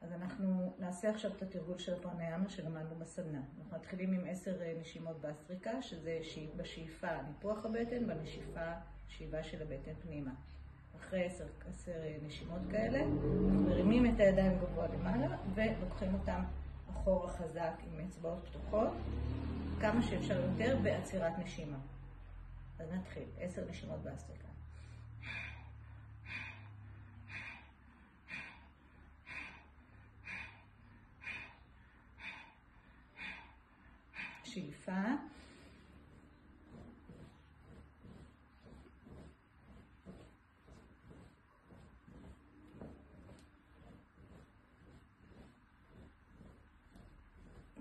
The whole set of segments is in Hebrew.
אז אנחנו נעשה עכשיו את התרגול של הפרניאמה שלמדנו בסדנה. אנחנו מתחילים עם 10 נשימות בסטריקה, שזה בשאיפה ניפוח הבטן, בנשיפה שאיבה של הבטן פנימה. אחרי 10 נשימות כאלה, אנחנו מרימים את הידיים גבוה למעלה ולוקחים אותם אחורה חזק עם אצבעות פתוחות, כמה שאפשר יותר בעצירת נשימה. אז נתחיל, 10 נשימות בסטריקה. שאיפה,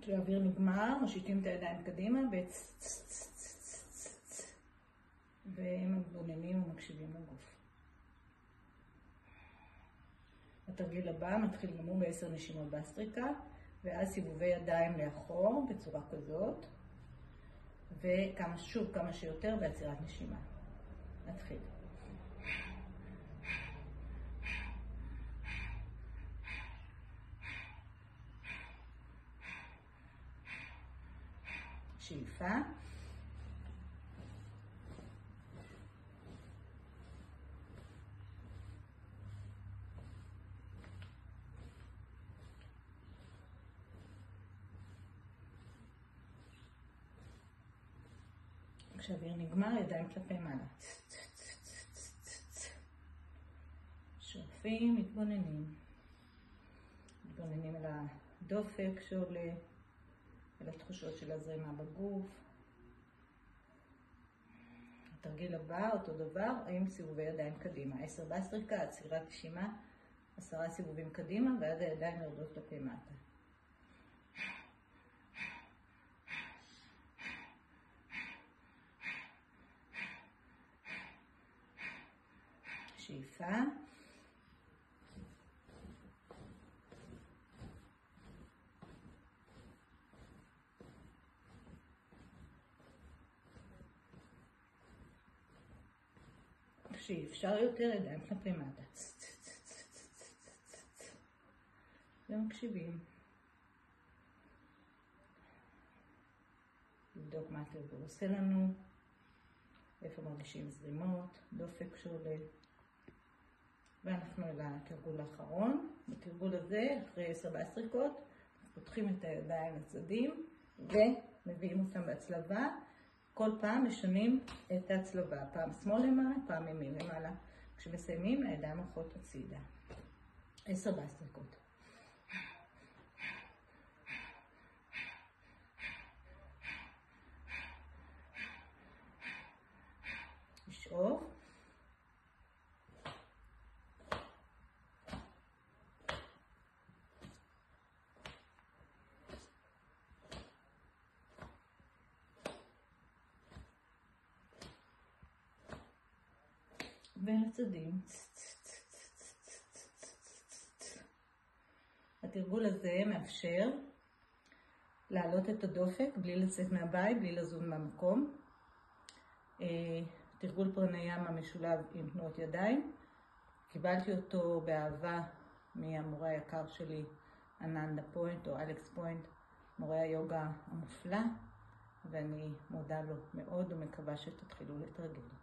כשהאוויר נגמר, מושיטים את הידיים קדימה ומתבוננים ומקשיבים לגוף. התרגיל הבא מתחיל גם הוא ב10 נשימות בסטריקה, ואז סיבובי ידיים לאחור בצורה כזאת, ושוב כמה שיותר בעצירת נשימה. נתחיל. שאיפה. כשהאוויר נגמר, ידיים כלפי מעלה. שואפים, מתבוננים. מתבוננים אל הדופק שעולה, אל התחושות של הזרימה בגוף. התרגיל הבא, אותו דבר, עם סיבובי ידיים קדימה. 10 בסטריקה, עצירת נשימה, 10 סיבובים קדימה, ואז הידיים יורדות כלפי מטה. שאיפה. כשאפשר יותר, ידיים כלפי מטה. ומקשיבים. לבדוק מה התרגול עושה לנו, איפה מרגישים זרימות, דופק שעולה. ואנחנו אל התרגול האחרון. בתרגול הזה, אחרי 10 בסטריקות, פותחים את הידיים לצדדים ומביאים אותם בהצלבה. כל פעם משנים את ההצלבה, פעם שמאל למעלה, פעם ימין למעלה. כשמסיימים, הידיים הולכות הצידה. 10 בסטריקות. לשאוף. ולצדים. התרגול הזה מאפשר להעלות את הדופק בלי לצאת מהבית, בלי לזוז מהמקום. תרגול פרניאמה משולב עם תנועות ידיים. קיבלתי אותו באהבה מהמורה היקר שלי, אננדה פוינט או אלכס פוינט, מורה היוגה המופלא, ואני מודה לו מאוד ומקווה שתתחילו לתרגל.